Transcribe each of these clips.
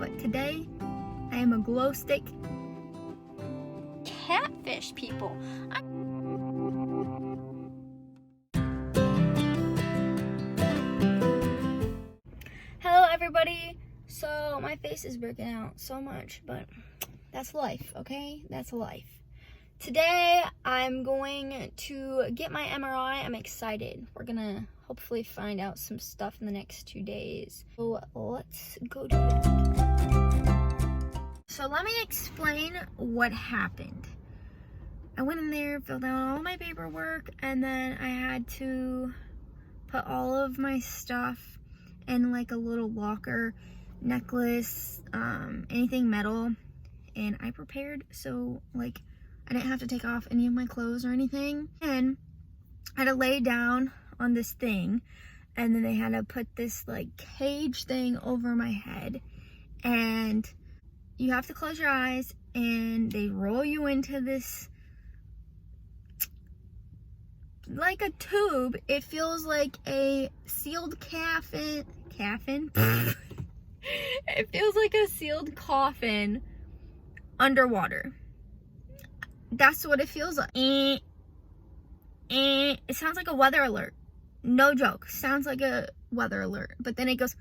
but today I am a glow stick catfish, people. Hello everybody. So my face is breaking out so much, but that's life, okay? That's life. Today I'm going to get my MRI. I'm excited. We're gonna hopefully find out some stuff in the next 2 days. So let's go do that. So let me explain what happened. I went in there, filled out all my paperwork, and then I had to put all of my stuff in like a little locker, necklace, anything metal, and I prepared so like I didn't have to take off any of my clothes or anything. And I had to lay down on this thing, and then they had to put this like cage thing over my head, and you have to close your eyes, and they roll you into this like a tube. It feels like a sealed coffin. It feels like a sealed coffin underwater. That's what it feels like. It sounds like a weather alert. No joke. Sounds like a weather alert. But then it goes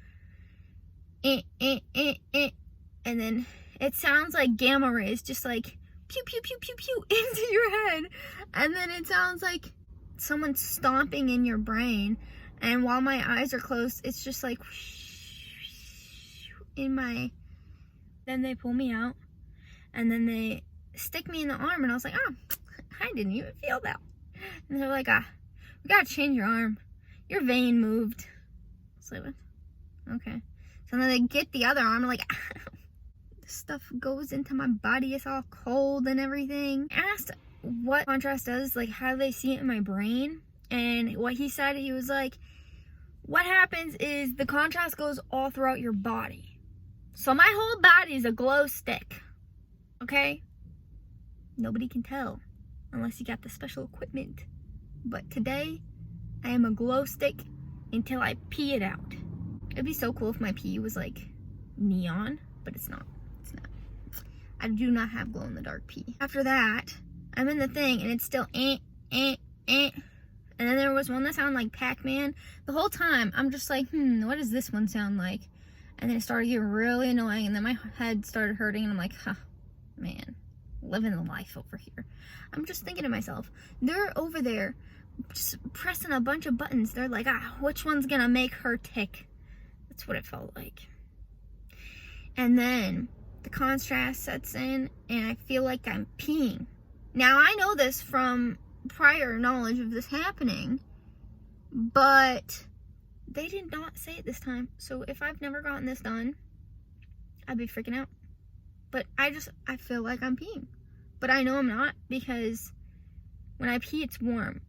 and then it sounds like gamma rays, just like pew pew pew pew pew into your head. And then it sounds like someone stomping in your brain. And while my eyes are closed, it's just like in my. Then they pull me out, and then they stick me in the arm, and I was like, oh, I didn't even feel that. And they're like, we gotta change your arm. Your vein moved. So like, okay. So then they get the other arm, like, this stuff goes into my body. It's all cold and everything. I asked what contrast does, like how they see it in my brain. And what he said, he was like, what happens is the contrast goes all throughout your body. So my whole body is a glow stick. Okay? Nobody can tell unless you got the special equipment. But today, I am a glow stick until I pee it out. It'd be so cool if my pee was like neon, but it's not. It's not. I do not have glow in the dark pee. After that, I'm in the thing and it's still And then there was one that sounded like Pac-Man. The whole time, I'm just like, what does this one sound like? And then it started getting really annoying, and then my head started hurting, and I'm like, man, living the life over here. I'm just thinking to myself, they're over there just pressing a bunch of buttons. They're like, which one's gonna make her tick? That's what it felt like. And then the contrast sets in, and I feel like I'm peeing. Now, I know this from prior knowledge of this happening, but they did not say it this time. So if I've never gotten this done, I'd be freaking out. But I feel like I'm peeing, but I know I'm not, because when I pee it's warm,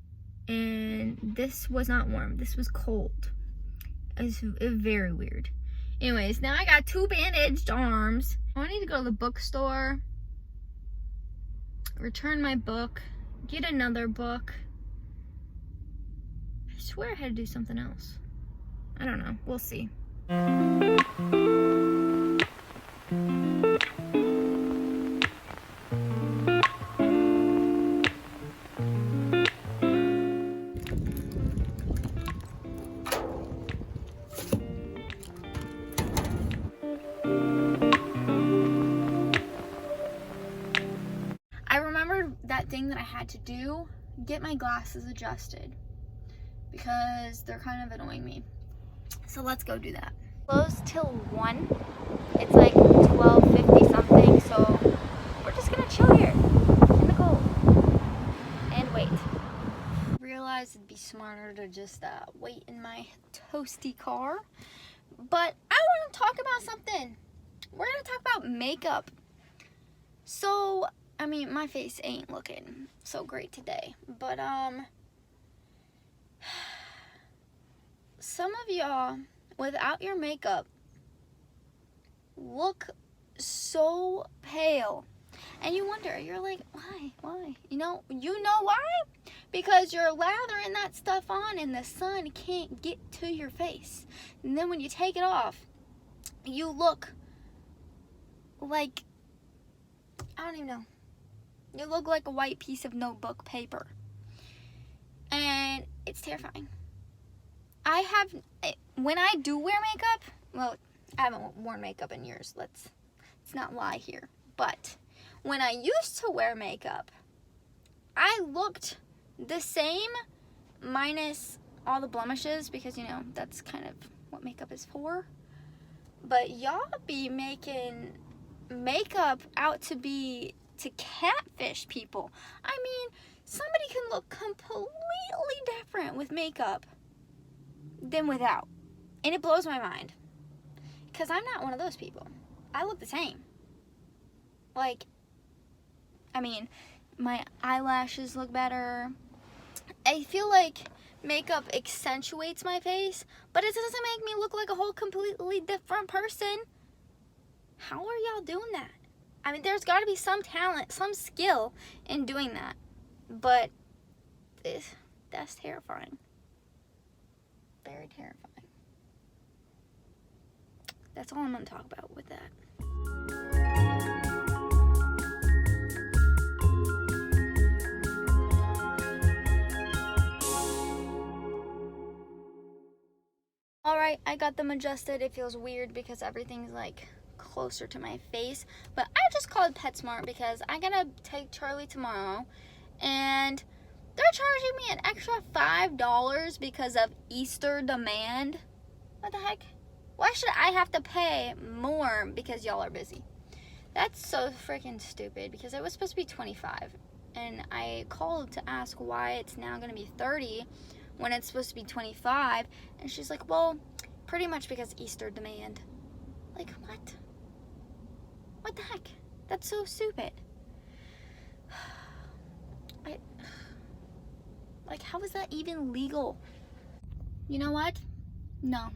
and this was not warm. This was cold. It's very weird. Anyways, now I got 2 bandaged arms. I need to go to the bookstore, return my book, get another book. I swear I had to do something else. I don't know. We'll see. I remembered that thing that I had to do, get my glasses adjusted, because they're kind of annoying me. So let's go do that. Closed till 1. It's like 12:50 something, so we're just gonna chill here in the cold and wait. Realized it'd be smarter to just wait in my toasty car. But I want to talk about something. We're gonna talk about makeup. So, I mean, my face ain't looking so great today, but some of y'all, without your makeup, look so pale. And you wonder, you're like, why? You know why? Because you're lathering that stuff on and the sun can't get to your face. And then when you take it off, you look like, I don't even know. You look like a white piece of notebook paper. And it's terrifying. When I do wear makeup, well, I haven't worn makeup in years. Let's not lie here. But when I used to wear makeup, I looked the same minus all the blemishes because, you know, that's kind of what makeup is for. But y'all be making makeup out to catfish people. I mean, somebody can look completely different with makeup than without. And it blows my mind. Because I'm not one of those people. I look the same. Like, I mean, my eyelashes look better. I feel like makeup accentuates my face, but it doesn't make me look like a whole completely different person. How are y'all doing that? I mean, there's got to be some talent, some skill in doing that. But that's terrifying. Very terrifying. That's all I'm going to talk about with that. Alright, I got them adjusted. It feels weird because everything's like closer to my face. But I just called PetSmart because I gotta take Charlie tomorrow. And they're charging me an extra $5 because of Easter demand. What the heck? Why should I have to pay more because y'all are busy? That's so freaking stupid because it was supposed to be $25. And I called to ask why it's now going to be $30 when it's supposed to be $25. And she's like, well, pretty much because Easter demand. Like, what? What the heck? That's so stupid. Like, how is that even legal? You know what? No.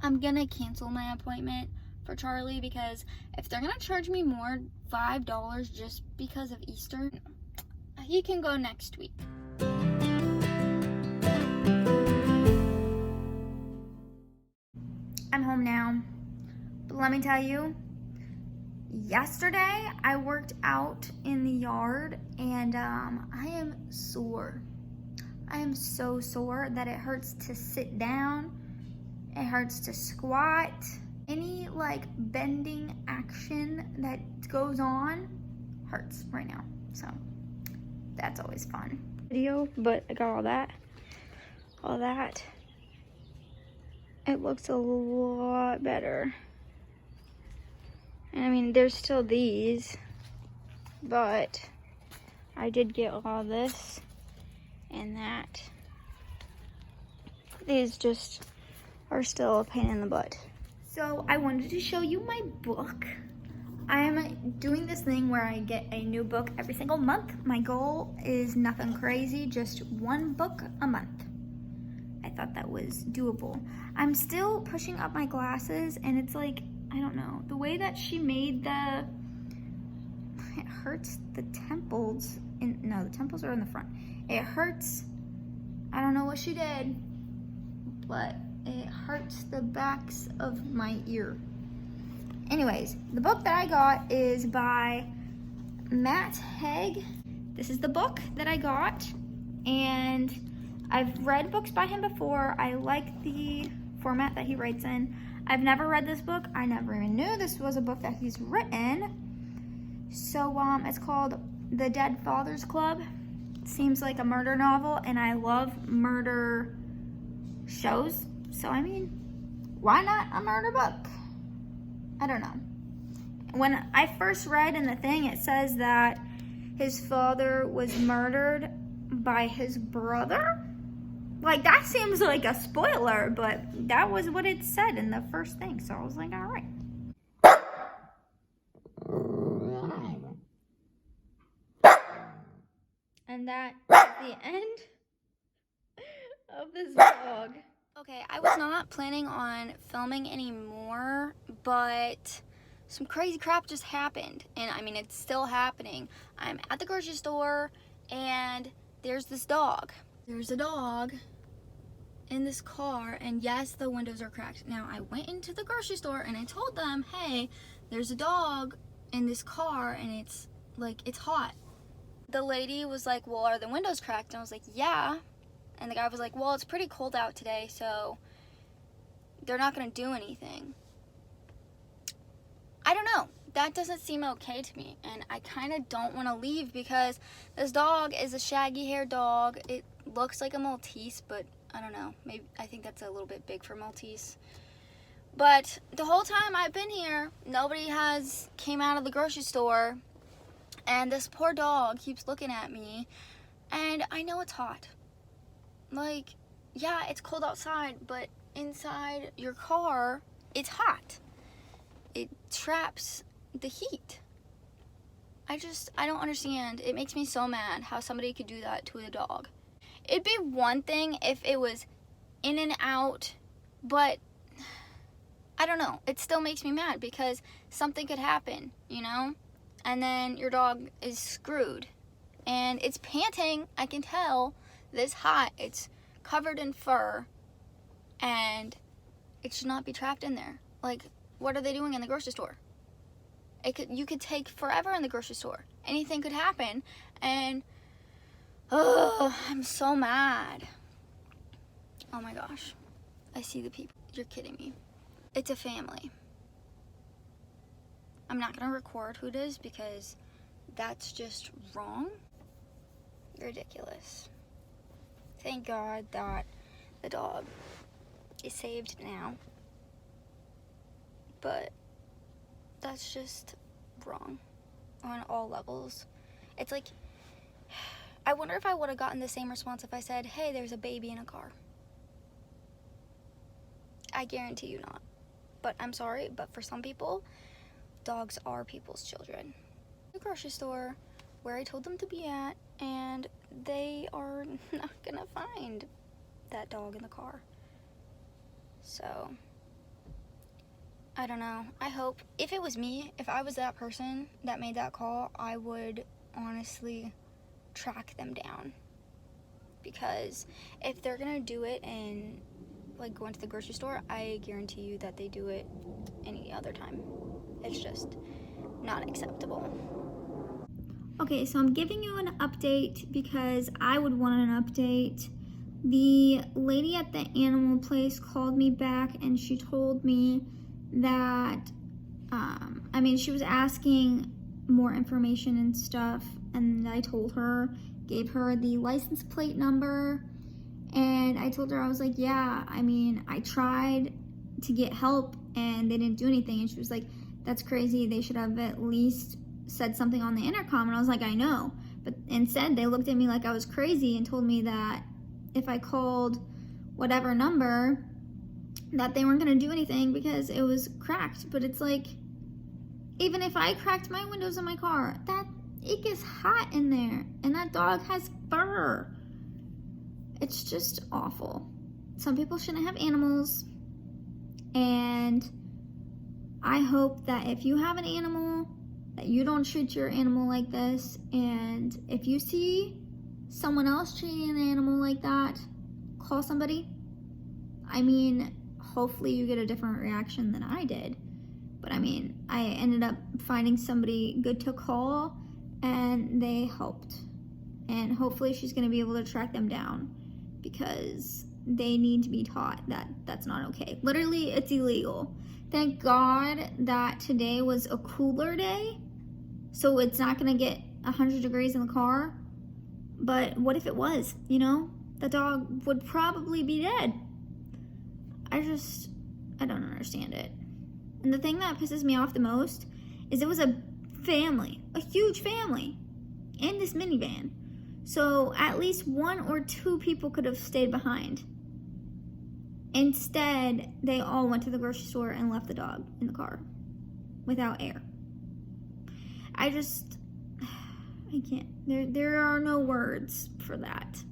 I'm gonna cancel my appointment for Charlie because if they're gonna charge me more, $5 just because of Easter, he can go next week. I'm home now, but let me tell you, yesterday I worked out in the yard and I am sore. I am so sore that it hurts to sit down. It hurts to squat. Any like bending action that goes on hurts right now. So that's always fun. Video, but I got all that. It looks a lot better. And I mean, there's still these, but I did get all this and that. These just are still a pain in the butt. So I wanted to show you my book. I am doing this thing where I get a new book every single month. My goal is nothing crazy, just one book a month. I thought that was doable. I'm still pushing up my glasses and it's like, I don't know, the way that she made it hurts the temples. No, the temples are in the front. It hurts, I don't know what she did, but it hurts the backs of my ear. Anyways, the book that I got is by Matt Haig. This is the book that I got, and I've read books by him before. I like the format that he writes in. I've never read this book. I never even knew this was a book that he's written. So it's called The Dead Fathers Club. It seems like a murder novel, and I love murder shows. So I mean, why not a murder book? I don't know. When I first read in the thing, it says that his father was murdered by his brother. Like, that seems like a spoiler, but that was what it said in the first thing. So I was like, all right. And that is the end of this vlog. Okay, I was not planning on filming anymore, but some crazy crap just happened. And I mean, it's still happening. I'm at the grocery store and there's this dog. There's a dog in this car, and yes, the windows are cracked. Now, I went into the grocery store and I told them, hey, there's a dog in this car and it's hot. The lady was like, well, are the windows cracked? And I was like, yeah. And the guy was like, well, it's pretty cold out today, so they're not gonna do anything. I don't know. That doesn't seem okay to me, and I kind of don't want to leave because this dog is a shaggy haired dog. It looks like a Maltese, but I don't know. Maybe I think that's a little bit big for Maltese. But the whole time I've been here, nobody has came out of the grocery store, and this poor dog keeps looking at me, and I know it's hot. Like, yeah, it's cold outside, but inside your car, it's hot. It traps the heat. I don't understand. It makes me so mad how somebody could do that to a dog. It'd be one thing if it was in and out, but I don't know. It still makes me mad because something could happen, you know? And then your dog is screwed. And it's panting, I can tell. This hot. It's covered in fur. And it should not be trapped in there. Like, what are they doing in the grocery store? You could take forever in the grocery store. Anything could happen. And, I'm so mad. Oh my gosh. I see the people. You're kidding me. It's a family. I'm not going to record who it is because that's just wrong. Ridiculous. Thank God that the dog is saved now. But that's just wrong on all levels. It's like, I wonder if I would have gotten the same response if I said, hey, there's a baby in a car. I guarantee you not. But I'm sorry, but for some people, dogs are people's children. The grocery store where I told them to be at, and they are not gonna find that dog in the car. So, I don't know. I hope, if it was me, if I was that person that made that call, I would honestly track them down. Because if they're gonna do it and like go into the grocery store, I guarantee you that they do it any other time. It's just not acceptable. Okay, so I'm giving you an update because I would want an update. The lady at the animal place called me back and she told me that, she was asking more information and stuff, and I told her, gave her the license plate number, and I told her, I was like, yeah, I tried to get help and they didn't do anything. And she was like, that's crazy. They should have at least said something on the intercom. And I was like, I know. But instead, they looked at me like I was crazy and told me that if I called whatever number, that they weren't going to do anything because it was cracked. But it's like, even if I cracked my windows in my car, it gets hot in there. And that dog has fur. It's just awful. Some people shouldn't have animals. And I hope that if you have an animal, that you don't treat your animal like this. And if you see someone else treating an animal like that, call somebody. Hopefully you get a different reaction than I did. But I ended up finding somebody good to call and they helped. And hopefully she's going to be able to track them down because they need to be taught that that's not okay. Literally, it's illegal. Thank God that today was a cooler day, so it's not going to get 100 degrees in the car. But what if it was, The dog would probably be dead. I don't understand it. And the thing that pisses me off the most is it was a family, a huge family, in this minivan. So at least 1 or 2 people could have stayed behind. Instead, they all went to the grocery store and left the dog in the car without air. I can't. There are no words for that.